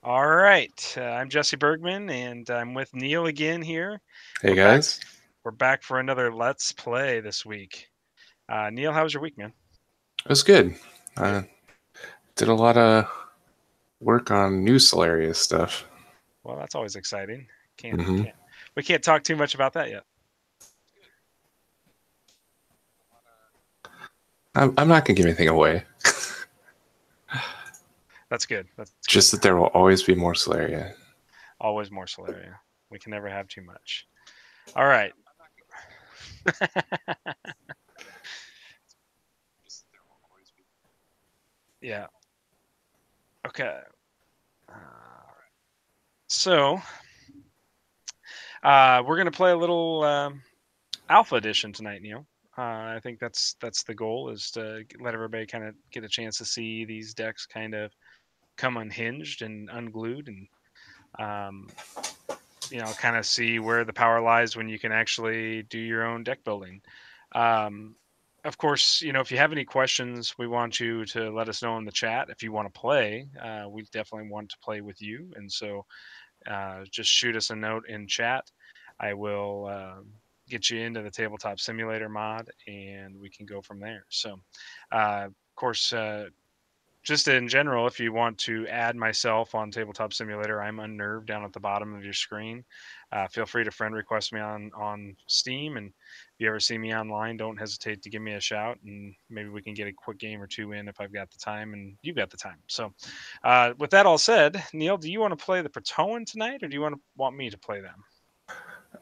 All right. I'm Jesse Bergman, and I'm with Neil again here. Hey We're back. guys, We're back for another Let's Play this week. Neil, how was your week, man? it was good. Good. I did a lot of work on new Sularia stuff. Well, that's always exciting. Can't hmm can't we can't talk too much about that yet. I'm not gonna give anything away. That's good. That's good. Just that there will always be more Sularia. Always more Solaria. We can never have too much. All right. Yeah. Okay. So we're gonna play a little Alpha Edition tonight, Neil. I think that's the goal is to let everybody kind of get a chance to see these decks kind of come unhinged and unglued, and um, kind of see where the power lies when you can actually do your own deck building. Um, of course, if you have any questions, we want you to let us know in the chat. If you want to play, we definitely want to play with you, and so just shoot us a note in chat. I will get you into the tabletop simulator mod, and we can go from there. So, of course, just in general, if you want to add myself on Tabletop Simulator, I'm Unnerved down at the bottom of your screen. Feel free to friend request me on Steam, and if you ever see me online, don't hesitate to give me a shout, and maybe we can get a quick game or two in if I've got the time and you've got the time. So, with that all said, Neil, do you want to play the Protoan tonight, or do you want me to play them?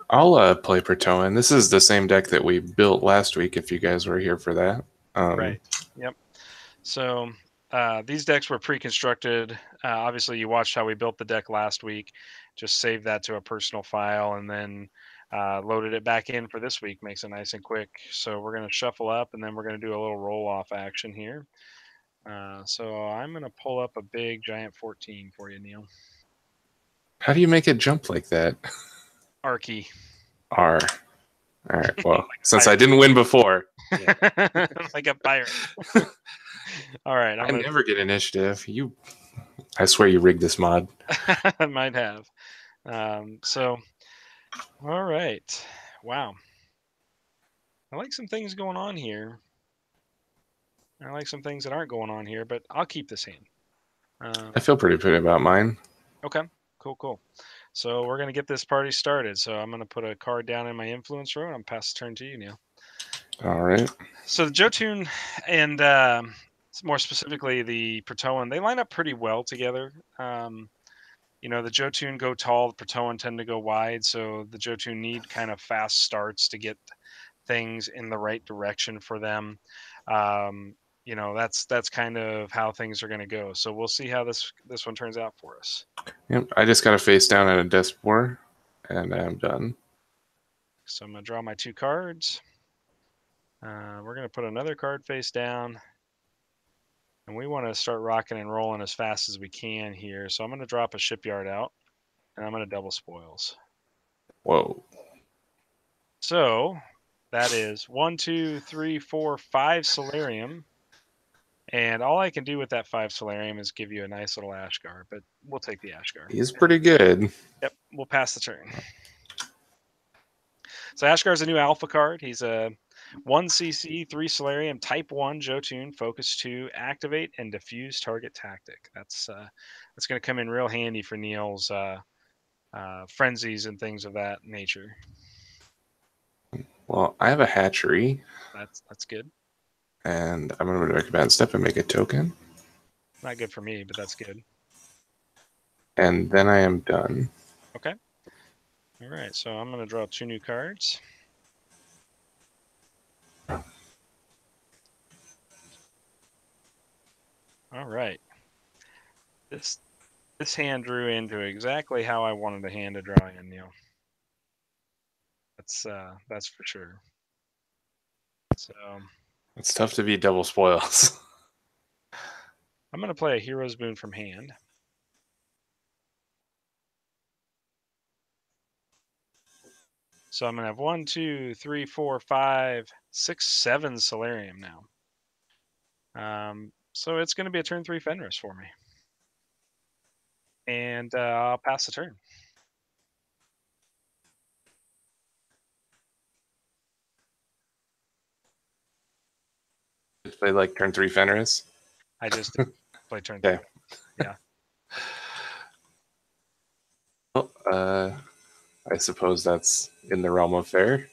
I'll play Protoan. This is the same deck that we built last week. If you guys were here for that, Right. Yep. So these decks were pre-constructed. Obviously, you watched how we built the deck last week. Just saved that to a personal file and then loaded it back in for this week. Makes it nice and quick. So we're going to shuffle up and then we're going to do a little roll-off action here. So I'm going to pull up a big giant 14 for you, Neil. how do you make it jump like that? Arky. R. All right. Well, since I Pirate. didn't win before, yeah. Like a pirate. All right. I never get initiative. I swear you rigged this mod. I might have. So, all right. Wow. I like some things going on here. I like some things that aren't going on here, but I'll keep this hand. I feel pretty good about mine. Okay, cool. So we're gonna get this party started. So I'm gonna put a card down in my influence row, and I'm pass the turn to you, Neil. All right. So the Jotun and more specifically the Protoan, they line up pretty well together. The Jotun go tall, the Protoan tend to go wide, so the Jotun need kind of fast starts to get things in the right direction for them. That's kind of how things are going to go. So we'll see how this one turns out for us. Yep. I just got a face down at a desk war, and I'm done. So I'm going to draw my two cards. We're going to put another card face down. And we want to start rocking and rolling as fast as we can here. So I'm going to drop a shipyard out, and I'm going to double spoils. Whoa. So that is 1, 2, 3, 4, 5 Solarium. And all I can do with that 5 Solarium is give you a nice little Ashgar, but we'll take the Ashgar. He's pretty good. Yep, we'll pass the turn. So Ashgar is a new alpha card. He's a 1 CC, 3 Solarium, Type 1 Jotun, Focus 2, Activate, and Diffuse Target Tactic. That's going to come in real handy for Neil's frenzies and things of that nature. Well, I have a hatchery. That's good. And I'm going to recommend step and make a token. Not good for me, but that's good. And then I am done. Okay. All right, so I'm going to draw 2 new cards. All right. This hand drew into exactly how I wanted the hand to draw in, Neil. That's for sure. So it's tough to beat double spoils. I'm going to play a Hero's Boon from hand. So I'm going to have 1, 2, 3, 4, 5, 6, 7 Solarium now. So it's going to be a turn 3 Fenris for me. And I'll pass the turn. Did they like turn 3 Fenris? I just did play turn 3. Okay. Yeah. Well, I suppose that's in the realm of fair.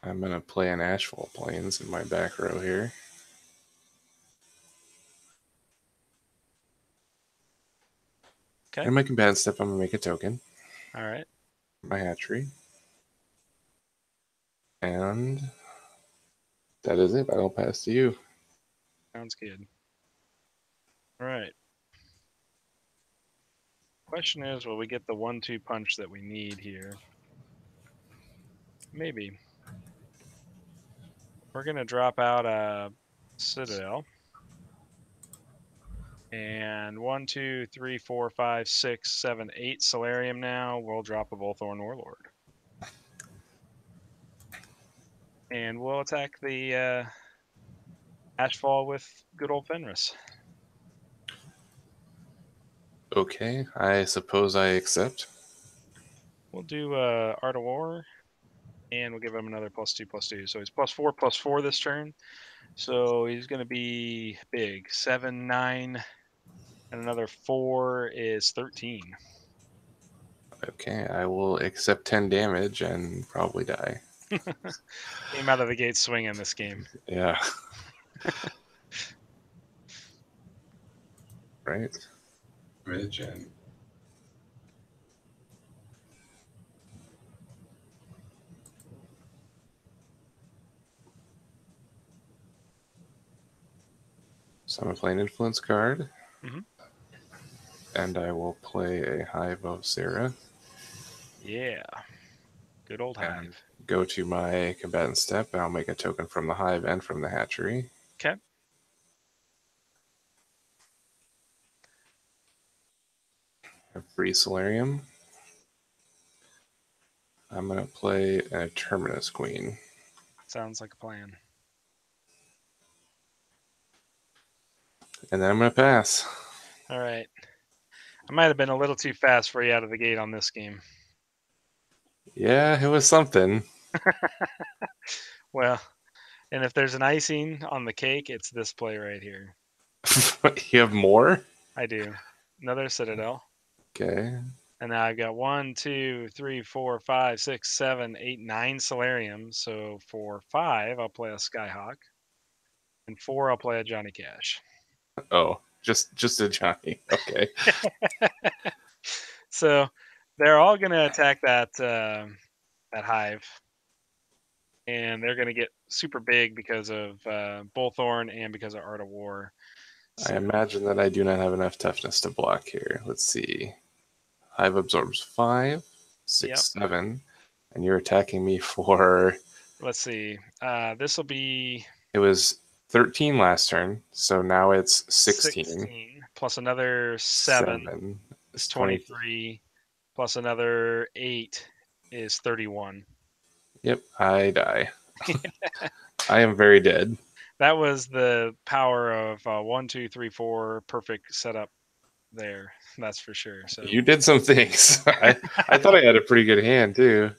I'm going to play an Ashfall Plains in my back row here. Okay. And my combatant step, I'm going to make a token. All right. My hatchery. And that is it. I'll pass to you. Sounds good. All right. Question is, will we get the 1-2 punch that we need here? Maybe. We're gonna drop out a Citadel. And 1, 2, 3, 4, 5, 6, 7, 8 Solarium now. We'll drop a Bullthorn Warlord. And we'll attack the Ashfall with good old Fenris. Okay, I suppose I accept. We'll do Art of War, and we'll give him another +2/+2. So he's +4/+4 this turn. So he's going to be big. 7, 9, and another 4 is 13. Okay, I will accept 10 damage and probably die. Came out of the gate swinging this game. Yeah. Right. Damage and so I'm going to play an influence card. Mm-hmm. And I will play a Hive of Sarah. Yeah. Good old And Hive. go to my combatant step, and I'll make a token from the Hive and from the hatchery. Okay. A free Solarium. I'm going to play a Terminus Queen. Sounds like a plan. And then I'm going to pass. All right. I might have been a little too fast for you out of the gate on this game. Yeah, it was something. Well, and if there's an icing on the cake, it's this play right here. You have more? I do. Another Citadel. Okay. And now I've got 1, 2, 3, 4, 5, 6, 7, 8, 9 Solariums. So for 5, I'll play a Skyhawk. And 4, I'll play a Johnny Cash. Oh, just a Johnny. Okay. So they're all going to attack that hive. And they're going to get super big because of Bullthorn and because of Art of War. I So imagine that I do not have enough toughness to block here. Let's see. Hive absorbs 5, 6, yep. 7. And you're attacking me for. Let's see. This will be. It was 13 last turn, so now it's 16. 16 plus another 7 7 is is 20. 23 plus another 8 is 31. Yep, I die. I am very dead. That was the power of 1, 2, 3, 4 perfect setup there. That's for sure. So You did some things. I thought I had a pretty good hand, too.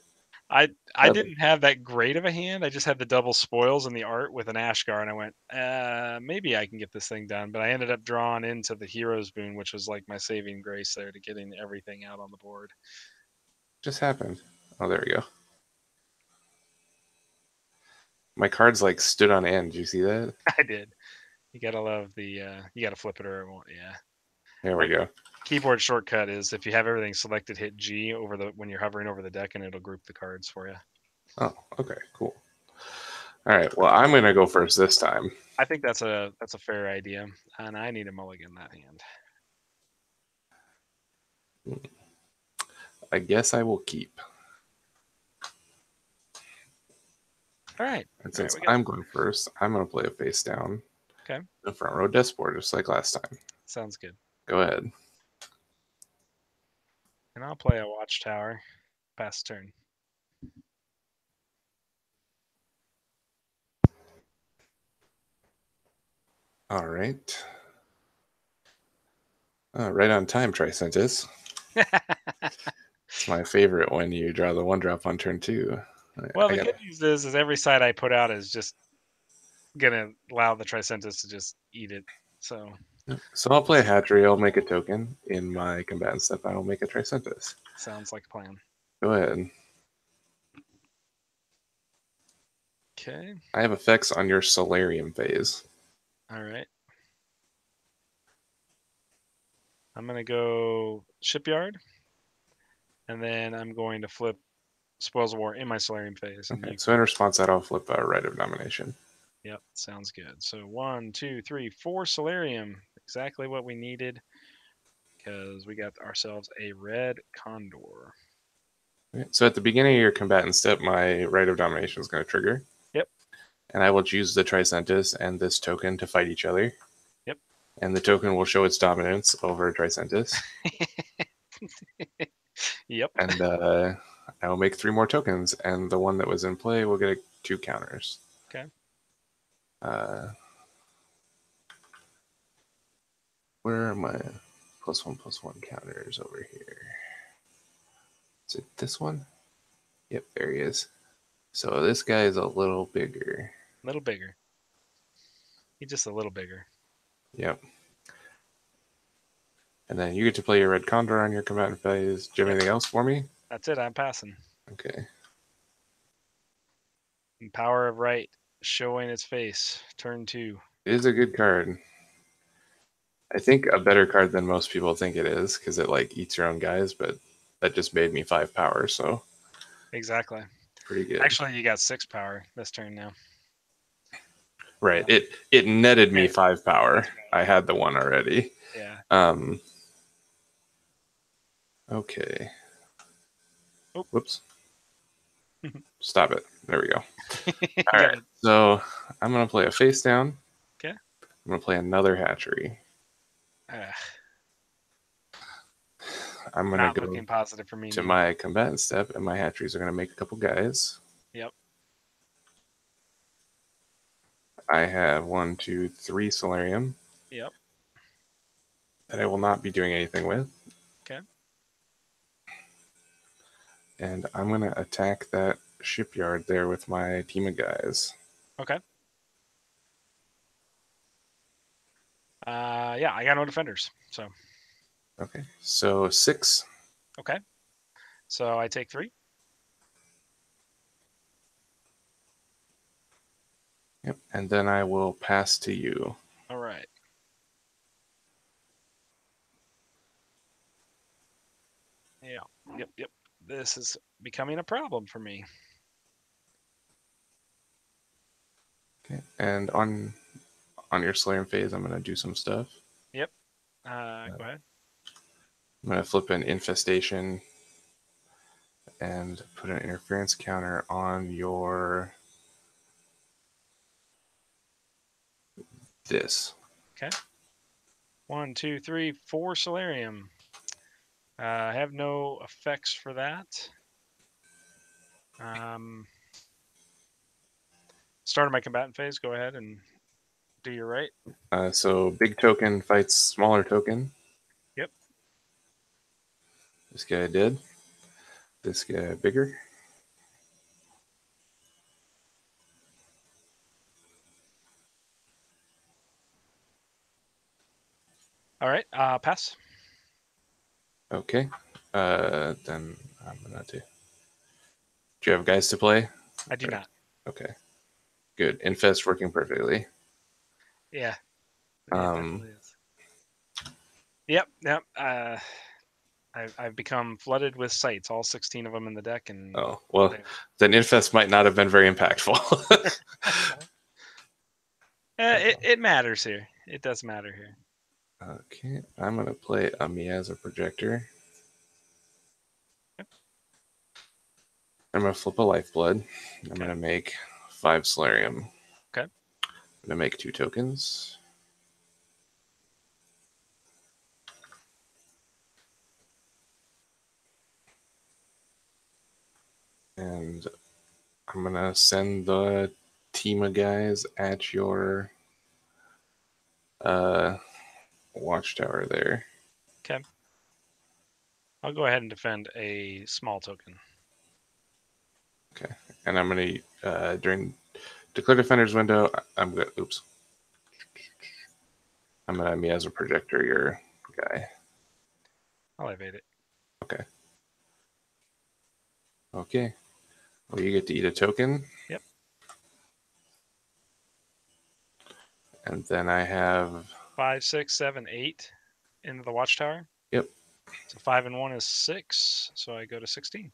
I didn't have that great of a hand. I just had the double spoils and the art with an Ashgar, and I went, maybe I can get this thing done. But I ended up drawn into the Hero's Boon, which was like my saving grace there to getting everything out on the board. Just happened. Oh, there we go. My cards like stood on end. Did you see that? I did. You gotta love the. You gotta flip it or it won't. Yeah. There we go. Keyboard shortcut is if you have everything selected, hit G over the when you're hovering over the deck, and it'll group the cards for you. Oh, okay, cool. All right. Well, I'm gonna go first this time. I think that's a fair idea, and I need a mulligan that hand. I guess I will keep. All right. And All right, since I'm going first, I'm gonna play a face down. Okay. The front row death board, just like last time. Sounds good. Go ahead. And I'll play a Watchtower. Pass turn. All right. Right on time, Tricentis. It's my favorite when you draw the 1-drop on turn 2. Well, I the got good news is every side I put out is just gonna allow the Tricentis to just eat it. So So I'll play a hatchery. I'll make a token. In my combatant step, I will make a Tricentis. sounds like a plan. Go ahead. Okay. I have effects on your Solarium phase. All right. I'm gonna go Shipyard, and then I'm going to flip Spoils of War in my Solarium phase. And Okay, you so in response to that, I'll flip a Right of Domination. Yep, sounds good. So 1, 2, 3, 4 Solarium. Exactly what we needed because we got ourselves a red condor. Okay, so at the beginning of your combatant step, my Right of Domination is going to trigger. Yep. And I will choose the Tricentis and this token to fight each other. Yep. And the token will show its dominance over Tricentis. Yep. And I will make 3 more tokens, and the one that was in play will get 2 counters. Okay. Where are my +1/+1 counters over here? Is it this one? Yep, there he is. So this guy is a little bigger. A little bigger. He's just a little bigger. Yep. And then you get to play your red condor on your combatant phase. Do you have anything else for me? That's it. I'm passing. Okay. And Power of Right showing its face. Turn 2. It is a good card. I think a better card than most people think it is because it like eats your own guys, but that just made me 5 power, so Exactly. pretty good. Actually, you got 6 power this turn now. Right. It netted me 5 power. I had the one already. Yeah. Okay. Oh. Whoops. Stop it. There we go. All Got right. So I'm gonna play a face down. Okay. I'm gonna play another hatchery. I'm gonna Not go looking positive for me. to my combatant step, and my hatcheries are gonna make a couple guys. Yep. I have 1, 2, 3 Solarium Yep. that I will not be doing anything with. Okay. And I'm gonna attack that shipyard there with my team of guys. Okay. Yeah, I got no defenders. So. Okay. So 6. Okay. So I take 3. Yep. And then I will pass to you. All right. Yeah. Yep. Yep. This is becoming a problem for me. Okay. And on your Solarium phase, I'm gonna do some stuff. Yep. Go ahead. I'm gonna flip an infestation and put an interference counter on your this. Okay. 1, 2, 3, 4 Solarium. I have no effects for that. Start of my combatant phase. Go ahead and do your right. So big token fights smaller token. Yep. This guy did. This guy bigger. All right. Pass. Okay. Then I'm gonna do. Do you have guys to play? I do not. Okay. Good. Infest working perfectly. Yeah. It definitely is. Yep. Yep. I've become flooded with sites, all 16 of them in the deck, and oh well, then Infest might not have been very impactful. it matters here. It does matter here. Okay, I'm gonna play a Miasma Projector. Yep. I'm gonna flip a Lifeblood. I'm gonna make 5 Solarium. Okay. I'm gonna make 2 tokens. And I'm gonna send the team of guys at your watchtower there. Okay. I'll go ahead and defend a small token. Okay. And I'm gonna during declare defender's window. I'm gonna oops. I'm gonna have me as a projector your guy. I'll evade it. Okay. Okay. Well, you get to eat a token. Yep. And then I have 5, 6, 7, 8 into the watchtower. yep. So 5 and 1 is 6. So I go to 16.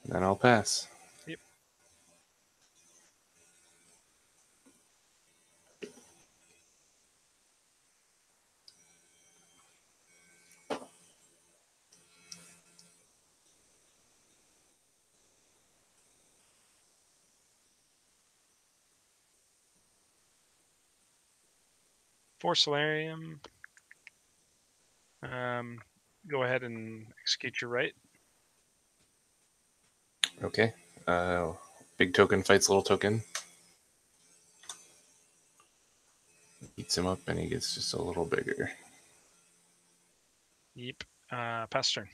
And then I'll pass. Yep. For Solarium, go ahead and execute your right. Okay. Big token fights little token. Eats him up and he gets just a little bigger. Yep. Pass turn.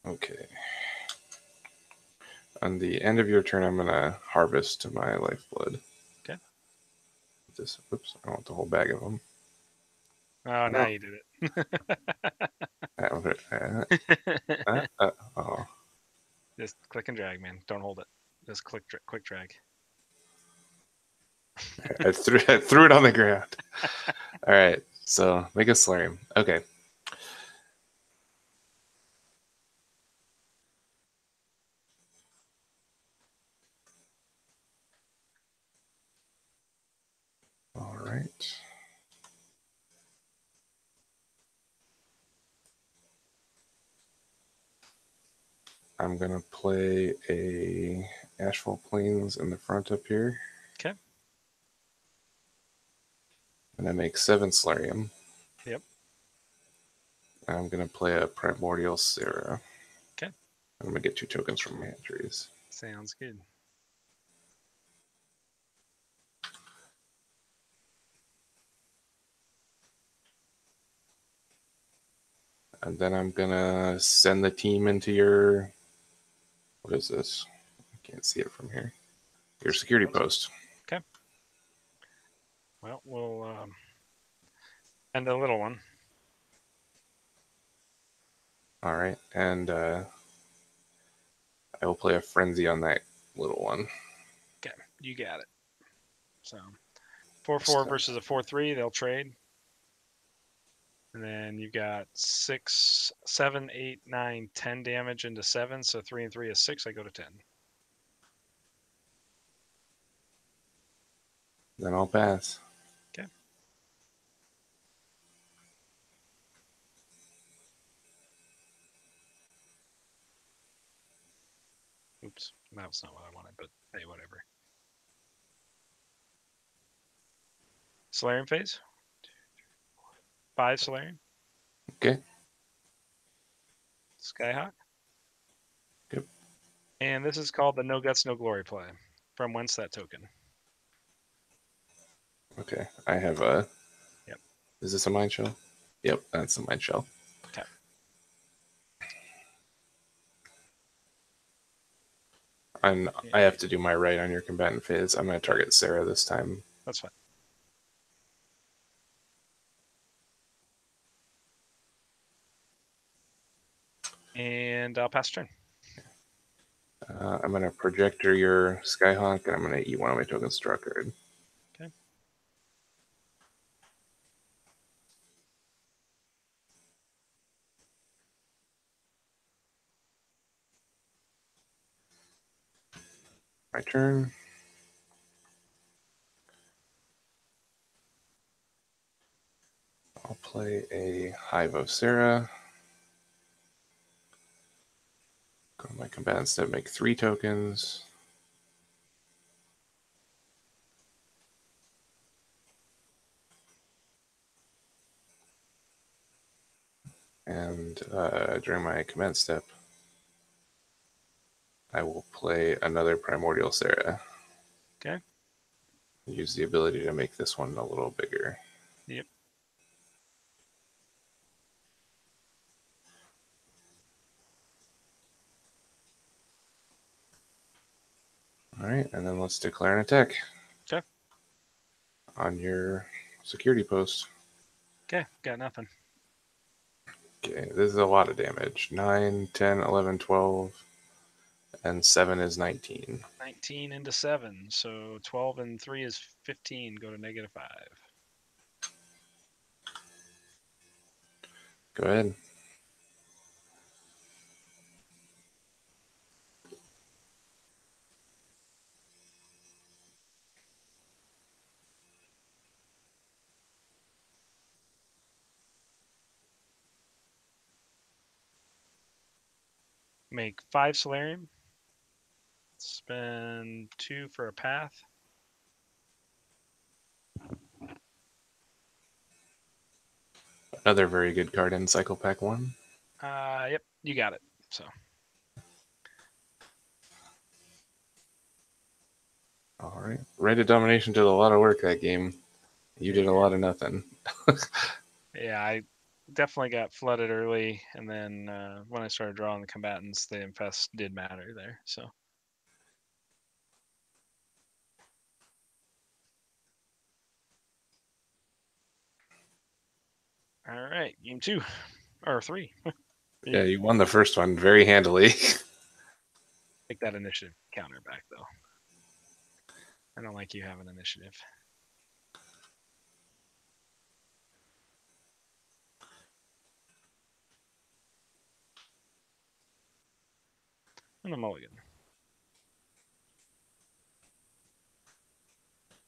Okay. On the end of your turn, I'm gonna harvest my lifeblood. Okay. This, oops, I want the whole bag of them. Oh, now No. you did it. Oh. Just click and drag, man. Don't hold it. Just quick drag. I threw it on the ground. All right, so make a Solarium. Okay. All right. I'm gonna play a Ashfall Plains in the front up here. Okay. And I make 7 Solarium. Yep. I'm gonna play a Primordial Sarah. Okay. I'm gonna get 2 tokens from my entries. Sounds good. And then I'm gonna send the team into your. What is this? I can't see it from here. Your security post. Okay. Well, we'll end a little one. All right, and I will play a frenzy on that little one. Okay, you got it. So 4/4 versus a 4/3, they'll trade. And then you've got 6, 7, 8, 9, 10 damage into 7. So 3 and 3 is 6. I go to 10. Then I'll pass. Okay. Oops, that was not what I wanted, but hey, whatever. Solarium phase. 5 Solarium. Okay. Skyhawk. Yep. And this is called the No Guts, No Glory play. From whence that token. Okay. I have a. Yep. Is this a mind shell? Yep, that's a mind shell. Okay. I have to do my right on your combatant phase. I'm going to target Sarah this time. That's fine. And I'll pass turn. I'm going to projector your Skyhawk, and I'm going to eat one of my tokens to draw a card. Okay. My turn. I'll play a Hive of Sarah. Go to my combatant step, make 3 tokens. And during my command step, I will play another Primordial Sarah. Okay. Use the ability to make this one a little bigger. Yep. All right, and then let's declare an attack. Okay. On your security post. Okay. Got nothing. Okay, this is a lot of damage. 9, 10, 11, 12, and 7 is 19. 19 into 7. So 12 and 3 is 15. Go to -5. Go ahead. Make 5 Solarium. Spend 2 for a path. Another very good card in Cycle Pack 1. Yep, you got it. So All right. Rate of Domination did a lot of work that game. You did a lot of nothing. yeah, I definitely got flooded early, and then when I started drawing the combatants, the infest did matter there. So all right, game 2 or 3. Yeah, you won the first one very handily. Take that initiative counter back though. I don't like you having initiative. And a mulligan.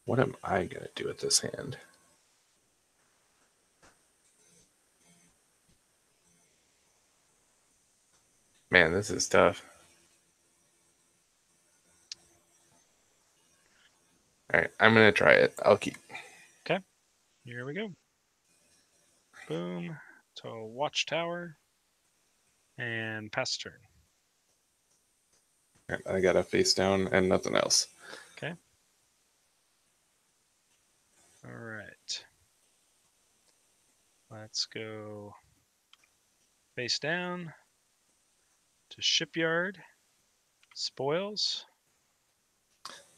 What am I going to do with this hand? Man, this is tough. All right, I'm going to try it. I'll keep. Okay, here we go. Boom. So watchtower and pass turn. Right, I got a face down and nothing else. Okay. All right. Let's go face down to shipyard. Spoils.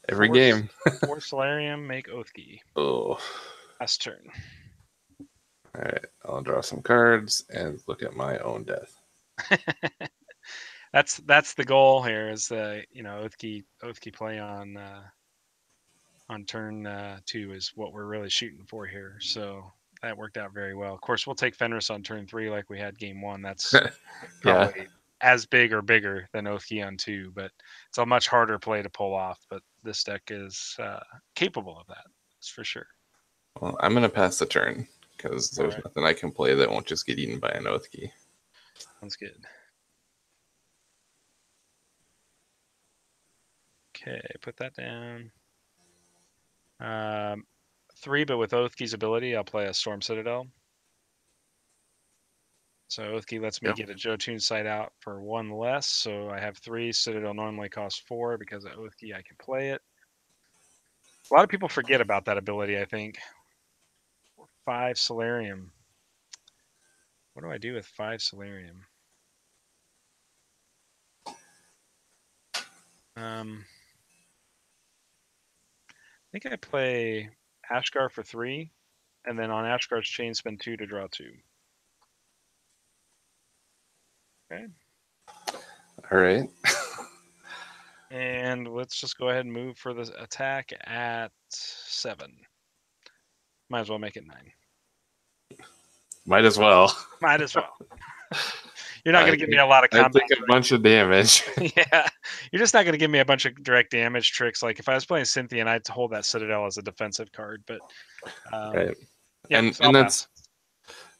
Every game. 4 Solarium, make Oathkey. Oh. Pass turn. All right, I'll draw some cards and look at my own death. That's the goal here. Is the Oathkey play on turn 2 is what we're really shooting for here. So that worked out very well. Of course, we'll take Fenris on turn 3 like we had game 1. That's Yeah. probably as big or bigger than Oathkey on 2, but it's a much harder play to pull off. But this deck is capable of that. That's for sure. Well, I'm going to pass the turn because there's Right. nothing I can play that won't just get eaten by an oath key. Sounds good. Okay, put that down. 3, but with Oathkey's ability, I'll play a Storm Citadel. So Oathkey lets me get a Jotun site out for 1 less. So I have 3. Citadel normally costs 4 because of Oathkey. I can play it. A lot of people forget about that ability, I think. 5 Solarium. What do I do with 5 Solarium? I think I play Ashgar for 3, and then on Ashgar's chain spend 2 to draw 2. Okay. All right. And let's just go ahead and move for the attack at 7. Might as well make it 9. Might as well. Might as well. You're not going to give me a lot of I combat. take a bunch of damage. Yeah, you're just not going to give me a bunch of direct damage tricks. Like if I was playing Cynthia, and I'd hold that Citadel as a defensive card, but Right. yeah, And that's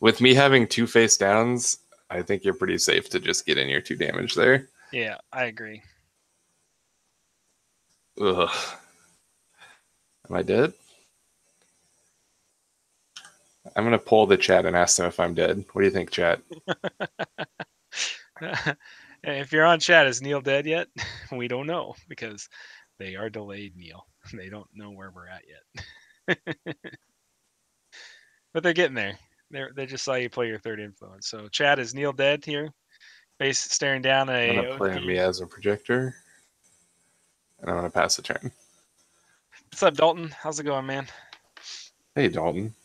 with me having 2 face downs. I think you're pretty safe to just get in your 2 damage there. Yeah, I agree. Ugh. Am I dead? I'm gonna poll the chat and ask them if I'm dead. What do you think, chat? If you're on chat, is Neil dead yet? We don't know because they are delayed, Neil. They don't know where we're at yet. But they're getting there. They just saw you play your third influence. So chat, is Neil dead here? Base staring down I'm a gonna play OT. me as a projector, and I'm gonna pass the turn. What's up, Dalton? How's it going, man? Hey, Dalton.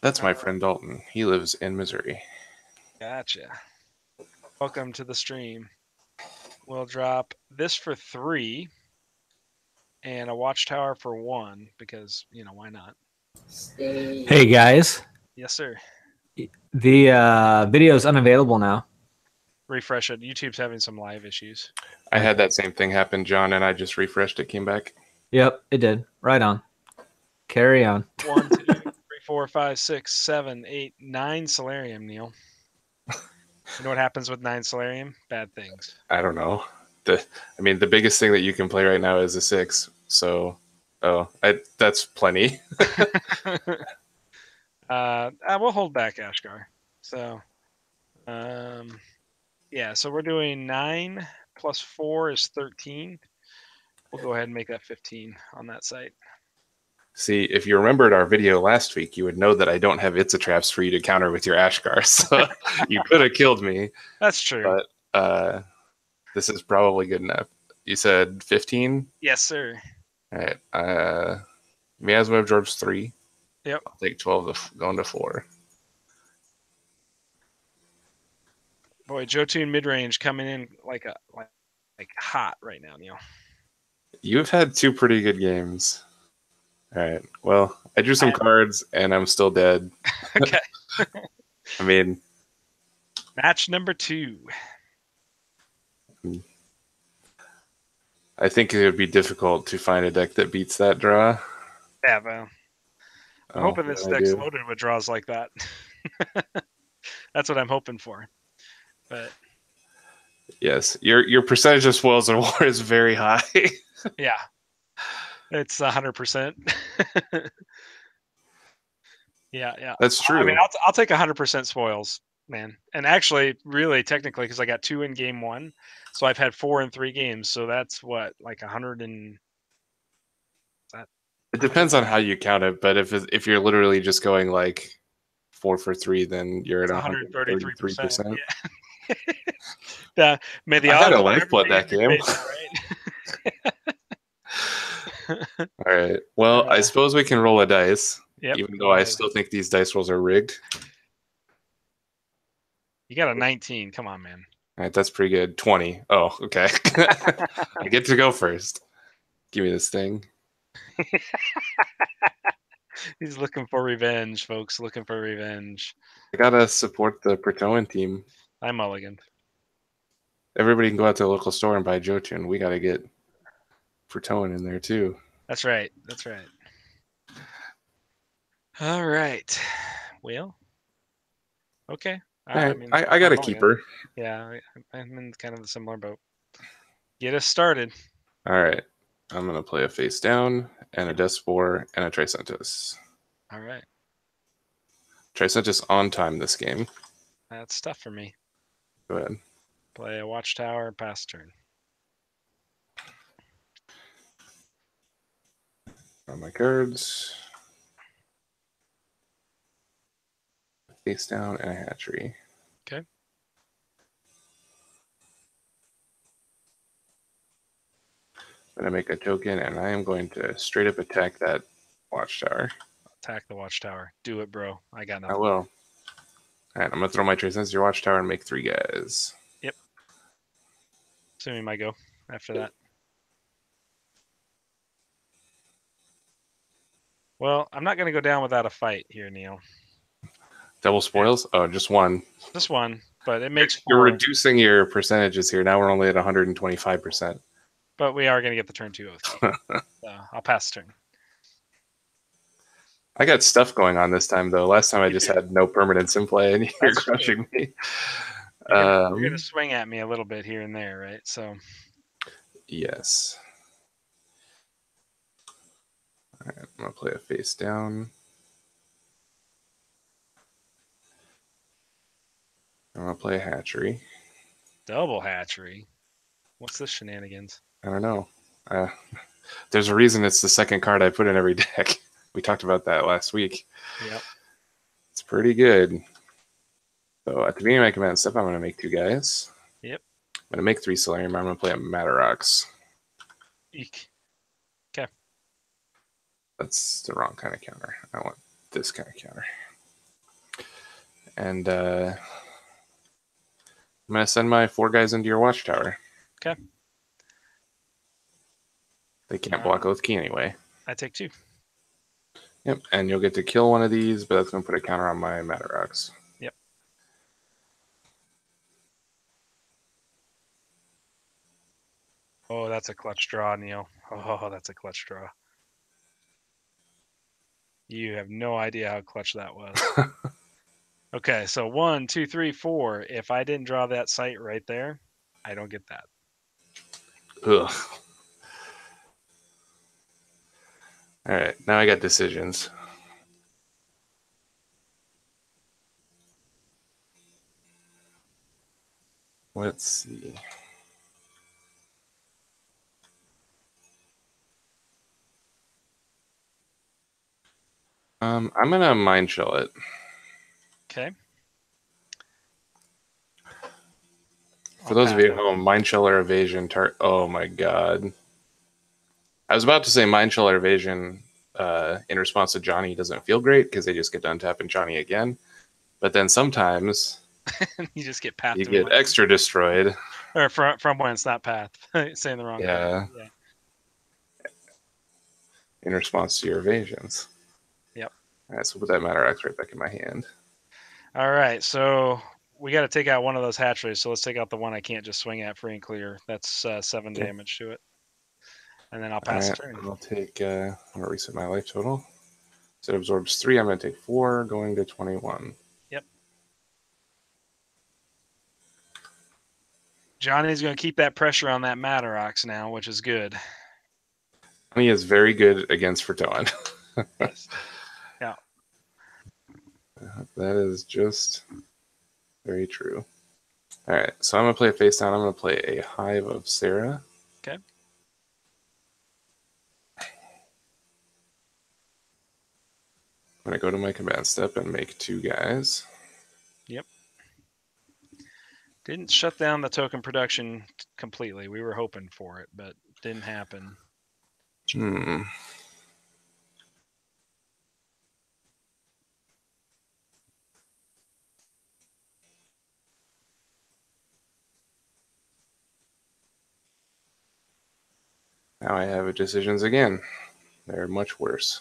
That's my friend Dalton. He lives in Missouri. Gotcha. Welcome to the stream. We'll drop this for 3 and a watchtower for 1 because, why not? Hey guys, Yes, sir. the video is unavailable now. Refresh it. YouTube's having some live issues. I had that same thing happen, John, and I just refreshed it, came back. Yep, it did. Right on. Carry on. 1, 2, 3, 4, 5, 6, 7, 8, 9 Solarium, Neil. You know what happens with 9 Solarium? Bad things. I don't know. The biggest thing that you can play right now is a 6. So, that's plenty. We'll hold back Ashgar. So, yeah. So we're doing 9 plus 4 is 13. We'll go ahead and make that 15 on that site. See, if you remembered our video last week, you would know that I don't have Itza traps for you to counter with your Ashgar. So you could have killed me. That's true. But this is probably good enough. You said 15? Yes, sir. All right. Miasma absorbs 3. Yep. I'll take 12 going to 4. Boy, Jotun mid range coming in like hot right now, Neil. You've had 2 pretty good games. All right. Well, I drew some cards, and I'm still dead. Okay. I mean, match number 2. I think it would be difficult to find a deck that beats that draw. Yeah, well, I'm hoping this deck's loaded with draws like that. That's what I'm hoping for. But yes, your percentage of spoils of war is very high. Yeah, it's 100%. Yeah. That's true. I mean, I'll take 100% spoils, man. And actually, really, technically, because I got 2 in game 1, so I've had 4 in 3 games. So that's what, like 100 and. It depends on how you count it, but if you're literally just going like 4 for 3, then you're at 133%. Yeah, may the I odds had a lifeblood that game. Right? All right. Well, I suppose we can roll a dice. Yep, even though I still think these dice rolls are rigged. You got a 19. Come on, man. All right, that's pretty good. 20. Oh, okay. I get to go first. Give me this thing. He's looking for revenge, folks. Looking for revenge. I gotta support the Pretoan team. I mulliganed. Everybody can go out to the local store and buy Jotun. We gotta get Pretoan in there too. That's right. That's right. All right. Well. Okay. I got a keeper. Yeah, I'm in kind of a similar boat. Get us started. All right. I'm gonna play a face down and a Despore and a Tricentis. All right. Tricentis on time this game. That's tough for me. Go ahead. Play a Watchtower, pass turn. On my cards. Face down and a hatchery. Okay. I'm going to make a token, and I am going to straight up attack that Watchtower. Attack the Watchtower. Do it, bro. I got nothing. I will. All right, I'm going to throw my Trace into your Watchtower and make 3 guys. Yep. Assuming my go after that. Well, I'm not going to go down without a fight here, Neil. Double spoils? Oh, just 1. Just 1, but it makes 4. You're reducing your percentages here. Now we're only at 125%. But we are going to get the turn 2 OT. So I'll pass the turn. I got stuff going on this time, though. Last time I just had no permanents in play, and you're crushing me. You're going to swing at me a little bit here and there, right? So. Yes. Alright, I'm going to play a face down. I'm going to play a hatchery. Double hatchery. What's this shenanigans? I don't know. There's a reason it's the second card I put in every deck. We talked about that last week. Yep. It's pretty good. So at the beginning of my command step, I'm going to make 2 guys. Yep. I'm going to make 3 Solarium. I'm going to play a Matterox. Eek. Okay. That's the wrong kind of counter. I want this kind of counter. And I'm going to send my 4 guys into your watchtower. Okay. They can't block Oath Key anyway. I take 2. Yep, and you'll get to kill one of these, but that's going to put a counter on my Matterox. Yep. Oh, that's a clutch draw, Neil. Oh, that's a clutch draw. You have no idea how clutch that was. Okay, so 1, 2, 3, 4. If I didn't draw that sight right there, I don't get that. Ugh. All right, now I got decisions. Let's see. I'm gonna mind shell it. Okay. For those of you at home, mind shell or evasion. Oh my god! I was about to say mind shell or evasion in response to Johnny doesn't feel great because they just get done tapping Johnny again. But then sometimes you just get pathed. You get extra destroyed. Or from whence, not path. Saying the wrong Yeah. thing. Yeah. In response to your evasions. Yep. All right, so put that Matterox right back in my hand. All right, so we got to take out one of those hatcheries. So let's take out the one I can't just swing at free and clear. That's 7 damage to it. And then I'll pass the turn. I'll take, I'm going to reset my life total. So it absorbs 3, I'm going to take 4, going to 21. Yep. Johnny's going to keep that pressure on that Matterox now, which is good. Johnny is very good against Fertoan. Yes. Yeah. That is just very true. All right, so I'm going to play a face down. I'm going to play a Hive of Sarah. Okay. I'm going to go to my command step and make 2 guys. Yep. Didn't shut down the token production completely. We were hoping for it, but didn't happen. Now I have decisions again. They're much worse.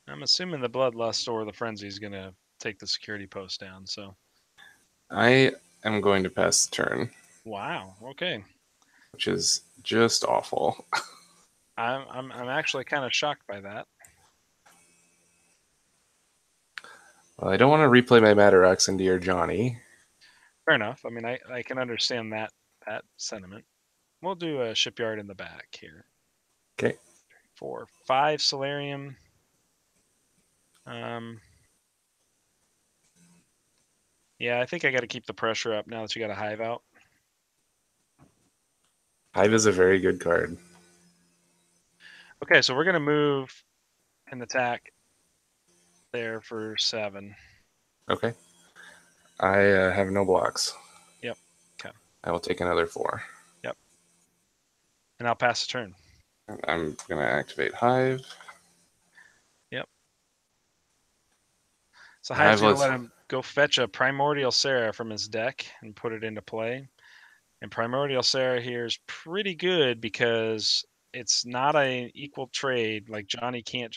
I'm assuming the Bloodlust or the Frenzy is going to take the security post down. So I am going to pass the turn. Wow. Okay. Which is just awful. I'm actually kind of shocked by that. Well, I don't want to replay my Matterox into your Johnny. Fair enough. I mean, I can understand that sentiment. We'll do a shipyard in the back here. Okay. 4, 5 Solarium. Yeah, I think I got to keep the pressure up now that you got a Hive out. Hive is a very good card. Okay, so we're going to move and attack there for 7. Okay. I have no blocks. Yep. Okay. I will take another 4. Yep. And I'll pass the turn. I'm going to activate Hive. Yep. So Hive's going to let him go fetch a Primordial Sarah from his deck and put it into play. And Primordial Sarah here is pretty good because it's not an equal trade. Like Johnny can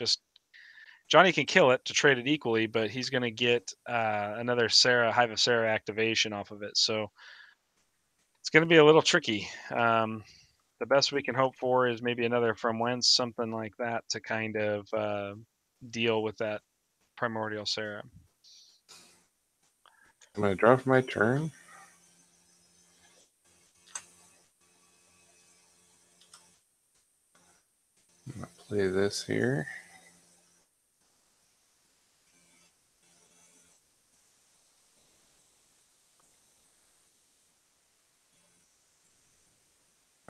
kill it to trade it equally, but he's going to get another Hive of Sarah activation off of it. So it's going to be a little tricky. The best we can hope for is maybe another From Whence, something like that, to kind of deal with that Primordial Sarah. I'm going to draw for my turn. play this here.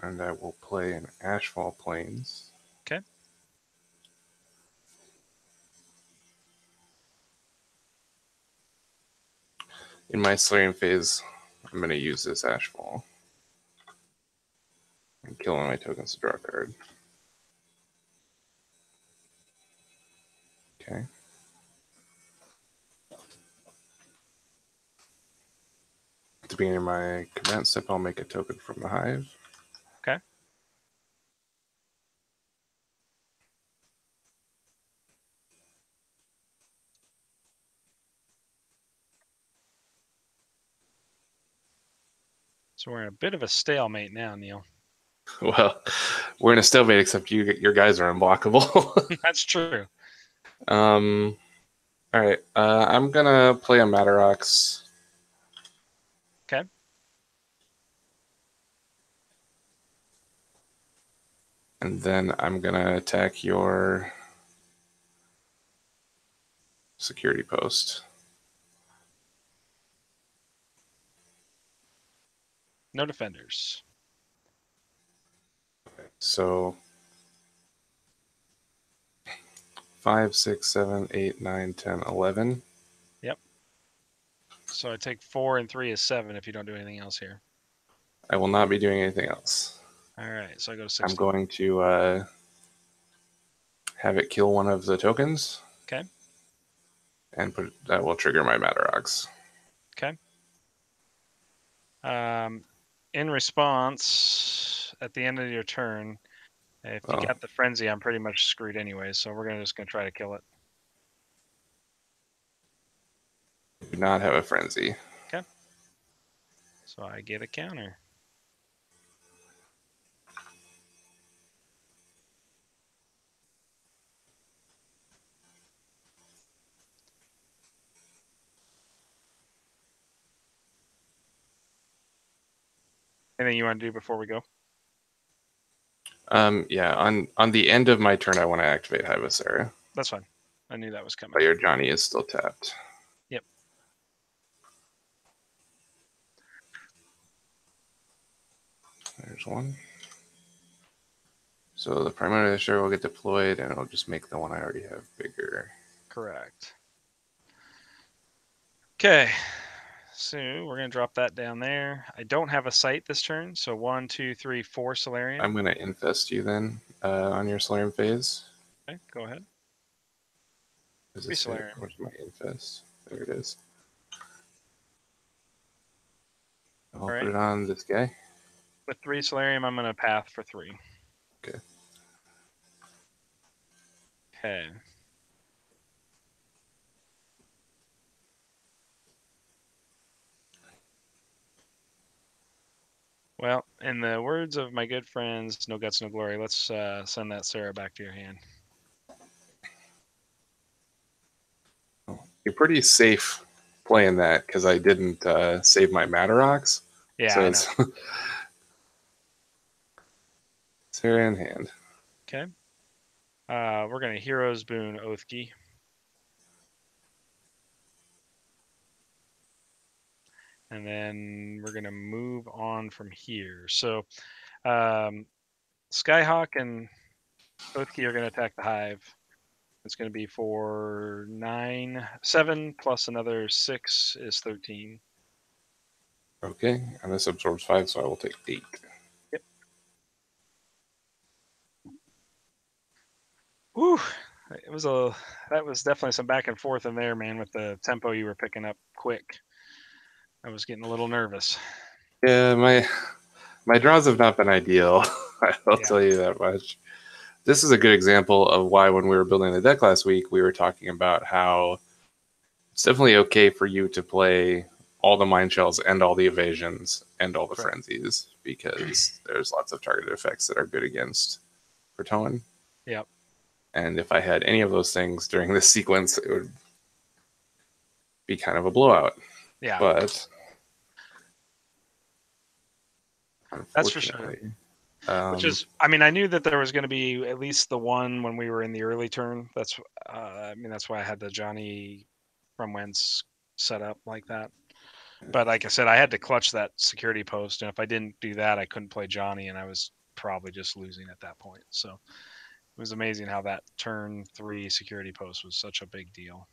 And I will play an Ashfall Plains. Okay. In my Solarian phase, I'm going to use this Ashfall. And kill one of my tokens to draw a card. Okay. At the beginning of my command step, I'll make a token from the hive. Okay. So we're in a bit of a stalemate now, Neil. Well, we're in a stalemate, except your guys are unblockable. That's true. All right. I'm gonna play a Matarox. Okay. And then I'm gonna attack your security post. No defenders. So 5, 6, 7, 8, 9, 10, 11. Yep. So I take 4 and 3 is 7 if you don't do anything else here. I will not be doing anything else. All right. So I go to 16. I'm going to have it kill one of the tokens. Okay. And that will trigger my Matarox. Okay. In response, at the end of your turn, if you got the frenzy, I'm pretty much screwed anyway. So we're just gonna try to kill it. Do not have a frenzy. Okay. So I get a counter. Anything you want to do before we go? Yeah, on the end of my turn, I want to activate Hibisera. That's fine. I knew that was coming. But your Johnny is still tapped. Yep. There's one. So the primary share will get deployed, and it'll just make the one I already have bigger. Correct. Okay. So we're going to drop that down there. I don't have a site this turn. So 1, 2, 3, 4 Solarian. I'm going to infest you then on your Solarian phase. Okay, go ahead. Is this Solarian. Where's my infest? There it is. I'll put it on this guy. With 3 Solarium, I'm going to path for 3. Okay. Okay. Well, in the words of my good friends, no guts, no glory, let's send that Sarah back to your hand. You're pretty safe playing that because I didn't save my Matarox. Yeah, so I it's know. Sarah in hand. Okay. We're going to Hero's Boon Oathkey. And then we're going to move on from here. So Skyhawk and Oathkey are going to attack the hive. It's going to be for 7 plus another 6 is 13. Okay, and this absorbs 5, so I will take 8. Yep. Whew. That was definitely some back and forth in there, man, with the tempo you were picking up quick. I was getting a little nervous. Yeah, my draws have not been ideal. I'll tell you that much. This is a good example of why when we were building the deck last week, we were talking about how it's definitely okay for you to play all the mind shells and all the evasions and all the frenzies because there's lots of targeted effects that are good against Kraton. Yep. And if I had any of those things during this sequence, it would be kind of a blowout. Yeah. But that's for sure. Which is, I mean, I knew that there was going to be at least the one when we were in the early turn. That's, I mean, that's why I had the Johnny from Whence set up like that. But like I said, I had to clutch that security post, and if I didn't do that, I couldn't play Johnny, and I was probably just losing at that point. So it was amazing how that turn 3 security post was such a big deal.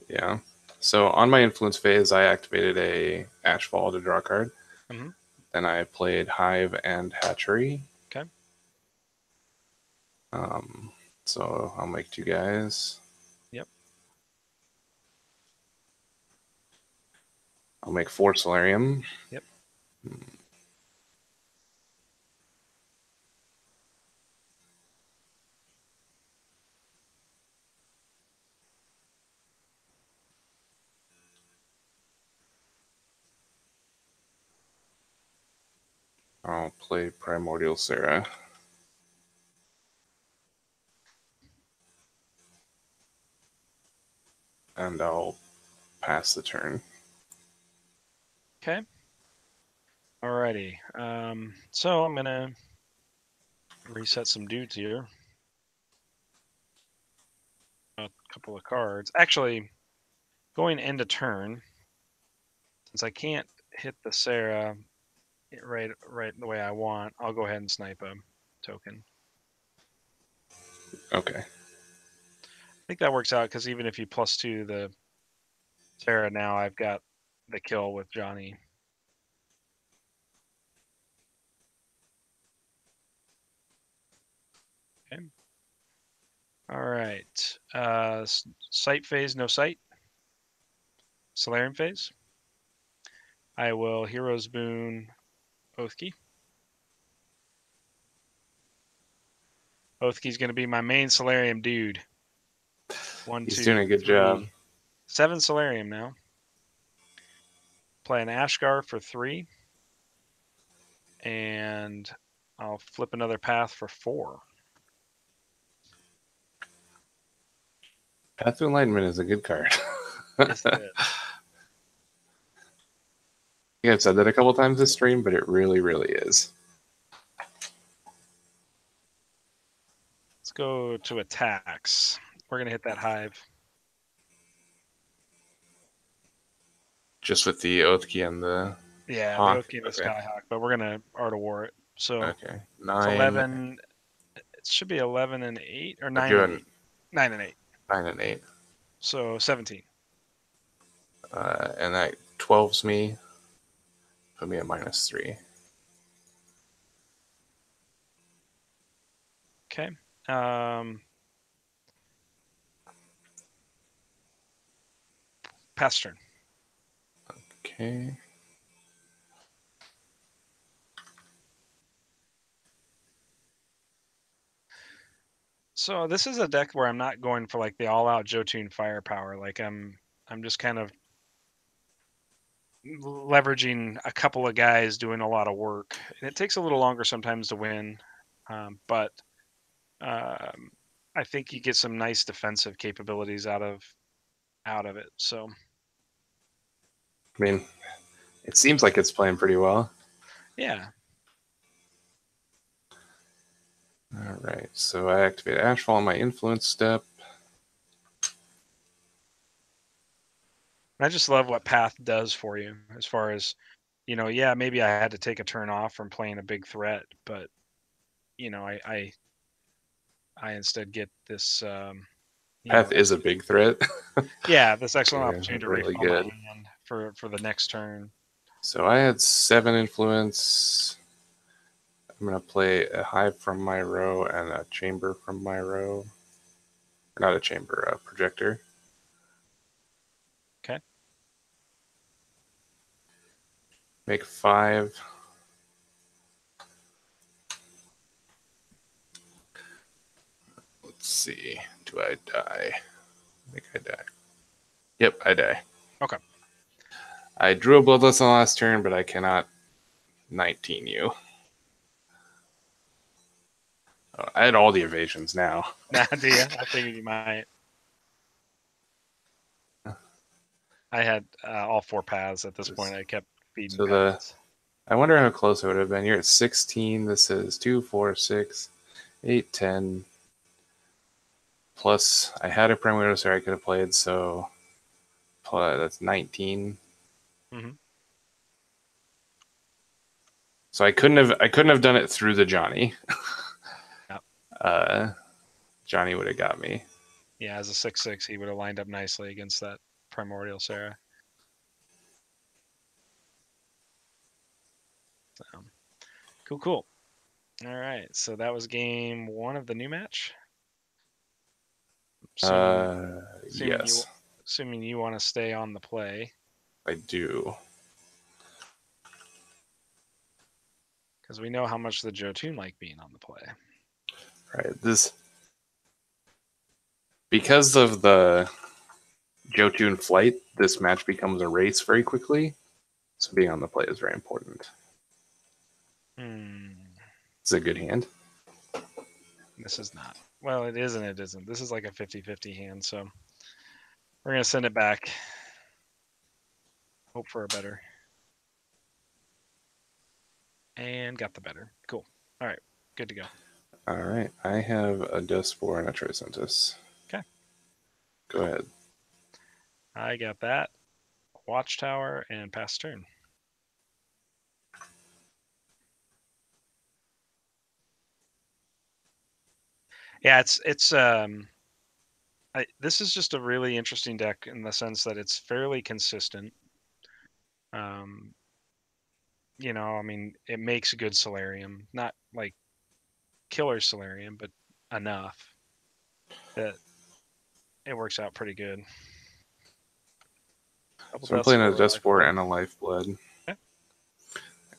Yeah. So on my influence phase, I activated a Ashfall to draw a card. Mm-hmm. Then I played Hive and Hatchery. Okay. So I'll make 2 guys. Yep. I'll make 4 Solarium. Yep. I'll play Primordial Sarah. And I'll pass the turn. Okay. Alrighty. So I'm gonna reset some dudes here. A couple of cards. Actually, going end of turn, since I can't hit the Sarah right the way I want, I'll go ahead and snipe a token. Okay. I think that works out because even if you +2 the Sarah now, I've got the kill with Johnny. Okay. All right. Sight phase, no sight. Solarium phase. I will Hero's Boon Oathkey. Oathkey's going to be my main Solarium dude. He's doing a good job. 7 Solarium now. Play an Ashgar for 3. And I'll flip another path for 4. Path to Enlightenment is a good card. Yes, it is. I think I've said that a couple times this stream, but it really, really is. Let's go to attacks. We're going to hit that Hive. Just with the Oathkey and the Yeah, Hawk. the Oathkey and the Okay. Skyhawk, but we're going to Art of War it. So Okay. it's 9. 11. It should be 11 and 8 or 9 and 8. 9 and 8. 9 and 8. So 17. And that 12s me. Put me at -3. Okay. Pass turn. Okay. So this is a deck where I'm not going for like the all-out Jotun firepower. Like I'm just kind of leveraging a couple of guys doing a lot of work, and it takes a little longer sometimes to win, but I think you get some nice defensive capabilities out of it. So I mean, it seems like it's playing pretty well. yeah. All right, so I activate Ashfall on my influence step. I just love what Path does for you as far as, yeah, maybe I had to take a turn off from playing a big threat, but I instead get this. Path is a big threat. Yeah, this excellent Yeah, opportunity to really refill my good. hand for the next turn. So I had 7 influence. I'm going to play a Hive from my row and a Chamber from my row. Not a Chamber, a Projector. Okay. Make 5. Let's see. Do I die? I think I die. Yep, I die. Okay. I drew a Bloodlust on the last turn, but I cannot 19 you. Oh, I had all the evasions now. Nah, do you? I figured you might. I had all 4 paths at this point. I kept feeding So paths. I wonder how close it would have been. You're at 16. This is 2, 4, 6, 8, 10. Plus, I had a Primordial Sir I could have played, so that's 19. Mm-hmm. So I couldn't have done it through the Johnny. Yep. Johnny would have got me. Yeah, as a 6/6, he would have lined up nicely against that Primordial Sarah. So, cool. All right, so that was game 1 of the new match. Yes, Assuming you want to stay on the play, I do. because we know how much the Jotun like being on the play. Right. Because of the Jotun flight, this match becomes a race very quickly. So being on the play is very important. It's a good hand. This is not. Well, it is and it isn't. This is like a 50-50 hand, so we're going to send it back. Hope for a better. And got the better. Cool. All right. Good to go. All right. I have a Duskspore and a Tricentis. Okay. Go ahead. I got that. Watchtower and pass turn. Yeah, this is just a really interesting deck in the sense that it's fairly consistent. I mean, it makes good Solarium, not like killer Solarium, but enough that it works out pretty good. So I'm playing a Duskspore Lifeblood. and a Lifeblood. Okay.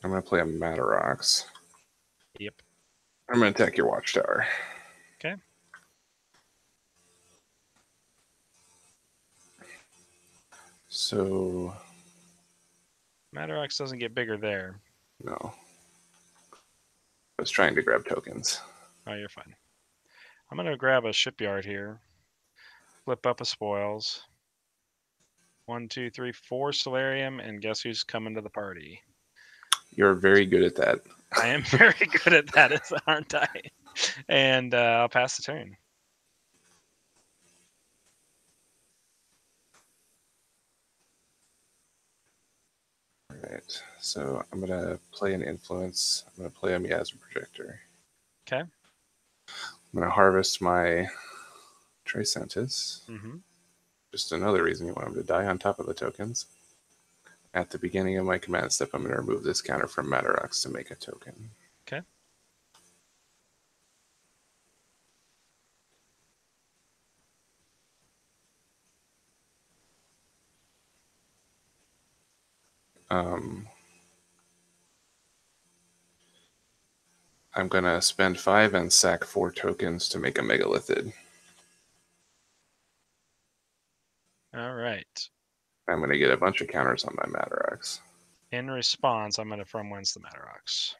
I'm going to play a Matarox. Yep. I'm going to attack your Watchtower. Okay. So Matarox doesn't get bigger there. no. I was trying to grab tokens. Oh, you're fine. I'm going to grab a shipyard here. Flip up a spoils. 1, 2, 3, 4 Solarium, and guess who's coming to the party? You're very good at that. I am very good at that, aren't I? And I'll pass the turn. All right. So I'm going to play an Influence. I'm going to play a Miasma Projector. Okay. I'm going to harvest my Tricentis. Mm-hmm. Just another reason you want him to die on top of the tokens. At the beginning of my command step, I'm going to remove this counter from Matarox to make a token. Okay. I'm going to spend 5 and sack 4 tokens to make a Megalithid. All right. I'm going to get a bunch of counters on my Matarox. In response, I'm going to From Whence the Matarox.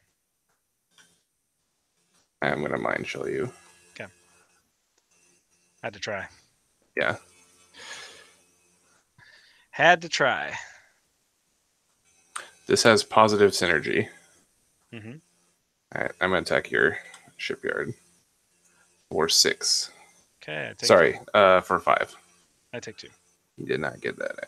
I'm going to Mind Shell you. Okay. Had to try. Yeah. Had to try. This has positive synergy. Mm-hmm. All right, I'm going to attack your shipyard. For 6. Okay. Sorry, for 5. I take 2. You did not get that.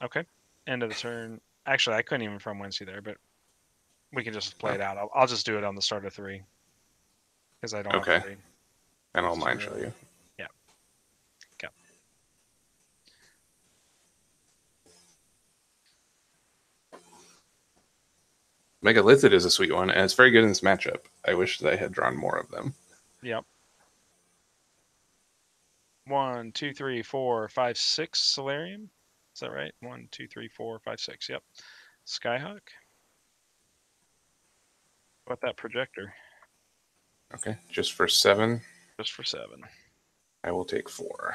Okay. End of the turn. Actually, I couldn't even From Whence you there, but we can just play it out. I'll just do it on the start of 3. Because I don't have 3. And I'll Mind Shell you. Yeah. Okay. Megalithid is a sweet one, and it's very good in this matchup. I wish that I had drawn more of them. Yep. 1, 2, 3, 4, 5, 6 Solarium. Is that right? 1, 2, 3, 4, 5, 6. Yep. Skyhawk. What about that projector? Okay, just for 7. Just for 7. I will take 4.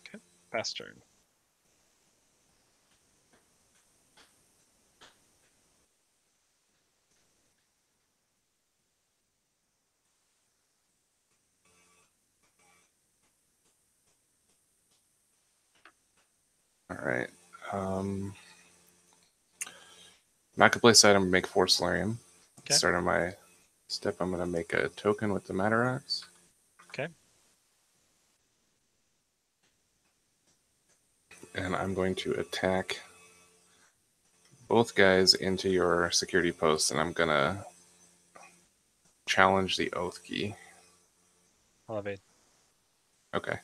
Okay. Pass turn. All right. Not gonna play side. I'm gonna make 4 Solarium. Okay. Start on my step. I'm gonna make a token with the Matarox. Okay. And I'm going to attack both guys into your security post, and I'm gonna challenge the Oath Key. Elevate. Okay.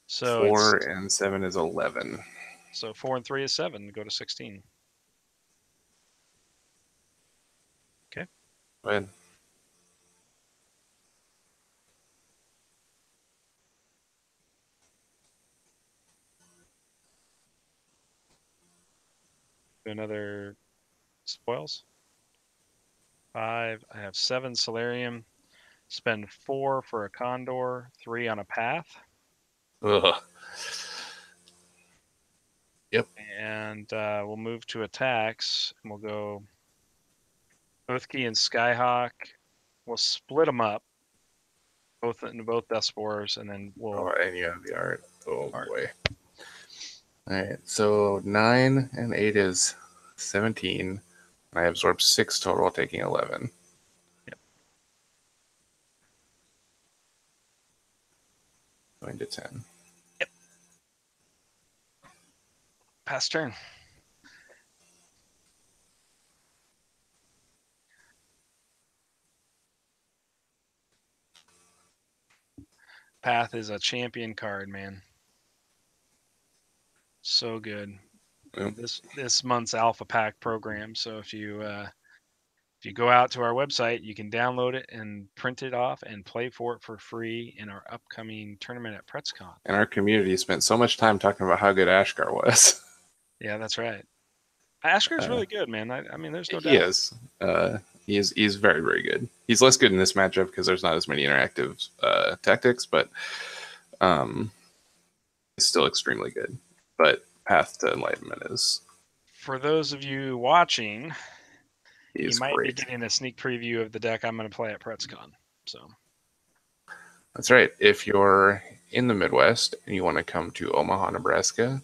So 4 and 7 is 11. So 4 and 3 is 7. Go to 16. Okay. Go ahead. Do another spoils. 5. I have 7 Solarium. Spend 4 for a Condor, 3 on a Path. Ugh. Yep. And we'll move to attacks. And we'll go Oathkey and Skyhawk. We'll split them up, both into both Death Spores, and then we'll. Oh, and you have the art. Oh Art. boy. All right. So 9 and 8 is 17. I absorb 6 total, taking 11. Yep. Going to 10. Yep. Pass turn. Path is a champion card, man. So good. Yep. This month's Alpha Pack program. So if you go out to our website, you can download it and print it off and play for it for free in our upcoming tournament at PretzCon. And our community spent so much time talking about how good Ashgar was. Yeah, that's right. Asker's really good, man. I mean, there's no doubt. He is. He's very, very good. He's less good in this matchup because there's not as many interactive tactics, but he's still extremely good. But Path to Enlightenment is. For those of you watching, you might great. be getting a sneak preview of the deck I'm going to play at PretzCon. So that's right. If you're in the Midwest and you want to come to Omaha, Nebraska,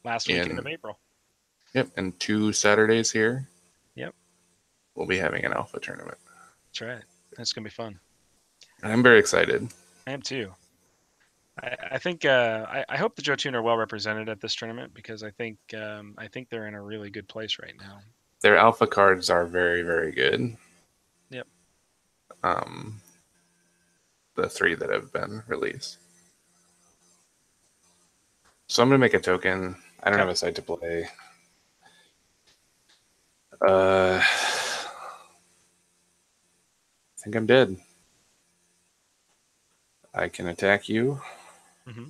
last weekend of April. Yep, and 2 Saturdays here. Yep. We'll be having an alpha tournament. That's right. That's going to be fun. I'm very excited. I am too. I think I hope the Jotun are well represented at this tournament because I think they're in a really good place right now. Their alpha cards are very, very good. Yep. The 3 that have been released. So I'm gonna make a token. I don't have a site to play. I think I'm dead. I can attack you. Mm-hmm.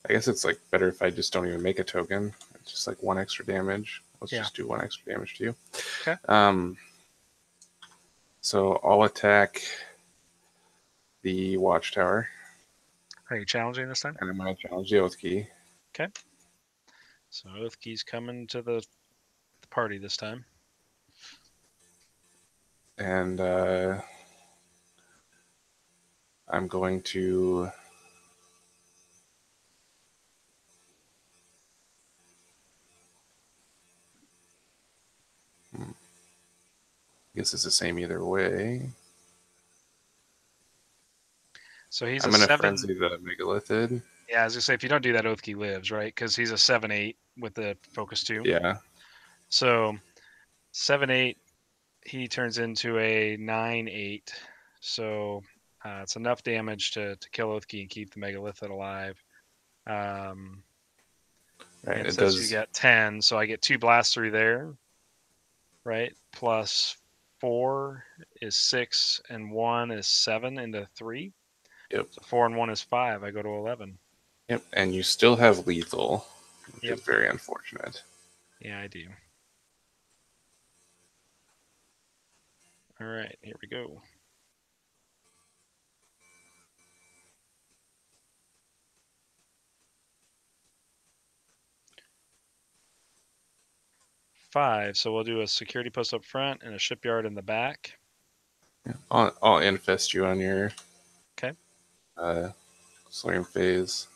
I guess it's like better if I just don't even make a token. It's just like 1 extra damage. Let's Yeah. just do 1 extra damage to you. Okay. So I'll attack the Watchtower. Are you challenging this time? And I'm going to challenge the Oath Key. Okay. So Oath Key's coming to the party this time. And I'm going to I guess it's the same either way. So he's I'm a going to 7. frenzy the Megalithid. Yeah, as I say, if you don't do that, Oath Key lives, right? Because he's a 7/8 with the focus 2. Yeah. So 7/8, he turns into a 9/8. So it's enough damage to kill Oath Key and keep the Megalithid alive. Right. And It says does. you get 10, so I get 2 blasts through there, right? Plus 4 is 6, and 1 is 7 into 3. Yep. So 4 and 1 is 5. I go to 11. Yep. And you still have lethal, which Yep. is very unfortunate. Yeah, I do. All right, here we go. Five. So we'll do a security post up front and a shipyard in the back. Yeah. I'll infest you on your Okay. Solarium phase.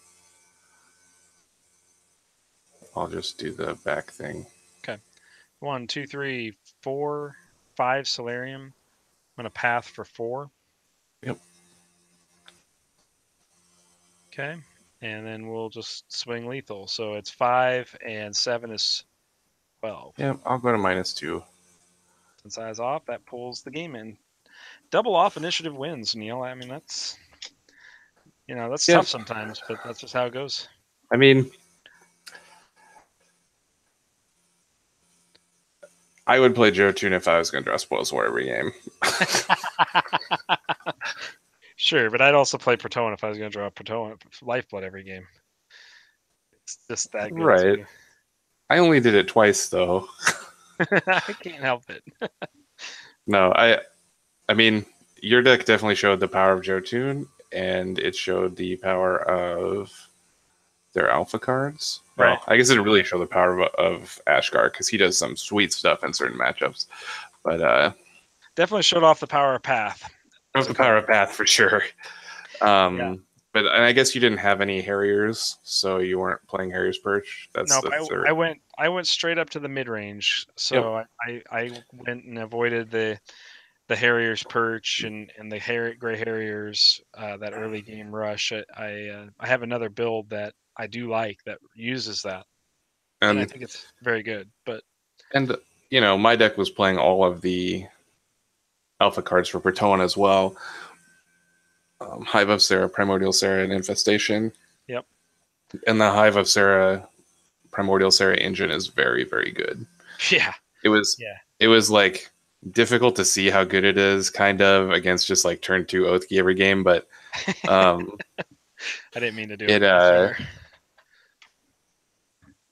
I'll just do the back thing. Okay. 1, 2, 3, 4, 5 Solarium. I'm gonna path for 4. Yep. Okay. And then we'll just swing lethal. So it's 5 and 7 is 12. Yep, I'll go to -2. Since I was off, that pulls the game in. Double off initiative wins, Neil. I mean, that's that's Yep. tough sometimes, but that's just how it goes. I mean, I would play Jotun if I was going to draw Spoils War every game. Sure, but I'd also play Proton if I was going to draw Proton Lifeblood every game. It's just that good Right. too. I only did it twice, though. I can't help it. No, I mean, your deck definitely showed the power of Jotun, and it showed the power of their alpha cards. Right. Well, I guess it didn't really show the power of Ashgar because he does some sweet stuff in certain matchups. But definitely showed off the power of Path. the power of Path for sure. Yeah. But I guess you didn't have any Harriers, so you weren't playing Harrier's Perch. Nope, I went straight up to the mid range. So I went and avoided the Harrier's Perch and the Gray Harriers, that early game rush. I have another build that I do like that uses that, and I think it's very good. And my deck was playing all of the alpha cards for Proton as well. Hive of Sarah, Primordial Sarah, and Infestation. Yep. And the Hive of Sarah, Primordial Sarah engine is very, very good. Yeah. It was like difficult to see how good it is, kind of, against just like turn 2 Oathkey every game, but I didn't mean to do it.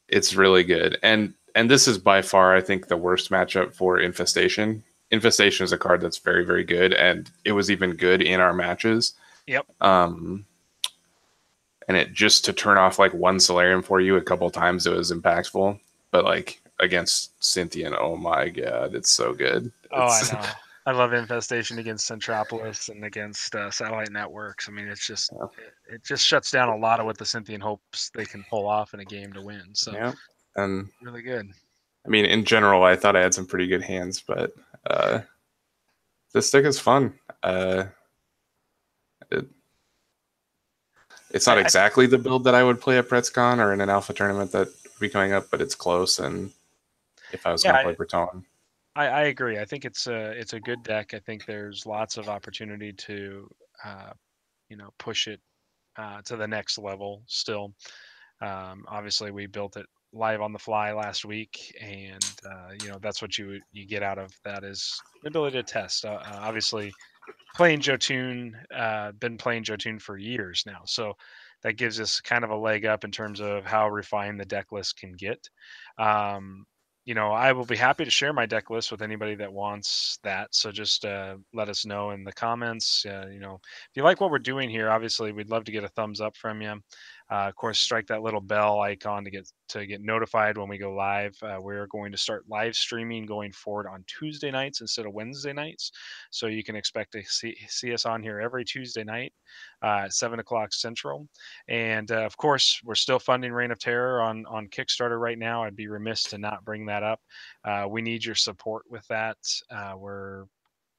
It's really good. And this is by far, I think, the worst matchup for Infestation. Infestation is a card that's very, very good, and it was even good in our matches. Yep. And it just to turn off like one Solarium for you a couple times, it was impactful. But like against Cynthian, oh my god, it's so good. I know. I love Infestation against Centropolis and against satellite networks. I mean, it just shuts down a lot of what the Cynthian hopes they can pull off in a game to win. So yeah, and really good. I mean, in general, I thought I had some pretty good hands, but this deck is fun. It's not exactly the build that I would play at PretzCon or in an alpha tournament that would be coming up, but it's close. And if I was going to play Proton, I agree. I think it's a good deck. I think there's lots of opportunity to push it to the next level still. Obviously, we built it live on the fly last week, and that's what you get out of that is the ability to test. Obviously, playing Jotun, been playing Jotun for years now, so that gives us kind of a leg up in terms of how refined the deck list can get. I will be happy to share my deck list with anybody that wants that. So just let us know in the comments. If you like what we're doing here, obviously we'd love to get a thumbs up from you. Of course, strike that little bell icon to get notified when we go live. We're going to start live streaming going forward on Tuesday nights instead of Wednesday nights. So you can expect to see us on here every Tuesday night at 7 o'clock Central. And of course, we're still funding Reign of Terror on Kickstarter right now. I'd be remiss to not bring that up. We need your support with that. We're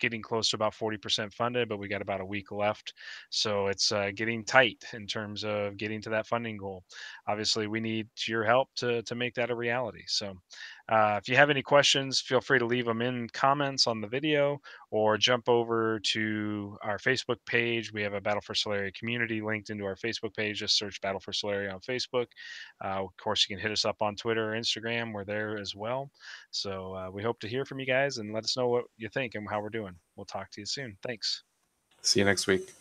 getting close to about 40% funded, but we got about a week left. So it's getting tight in terms of getting to that funding goal. Obviously, we need your help to make that a reality. So if you have any questions, feel free to leave them in comments on the video or jump over to our Facebook page. We have a Battle for Solaria community linked into our Facebook page. Just search Battle for Solaria on Facebook. Of course, you can hit us up on Twitter or Instagram. We're there as well. So we hope to hear from you guys and let us know what you think and how we're doing. We'll talk to you soon. Thanks. see you next week.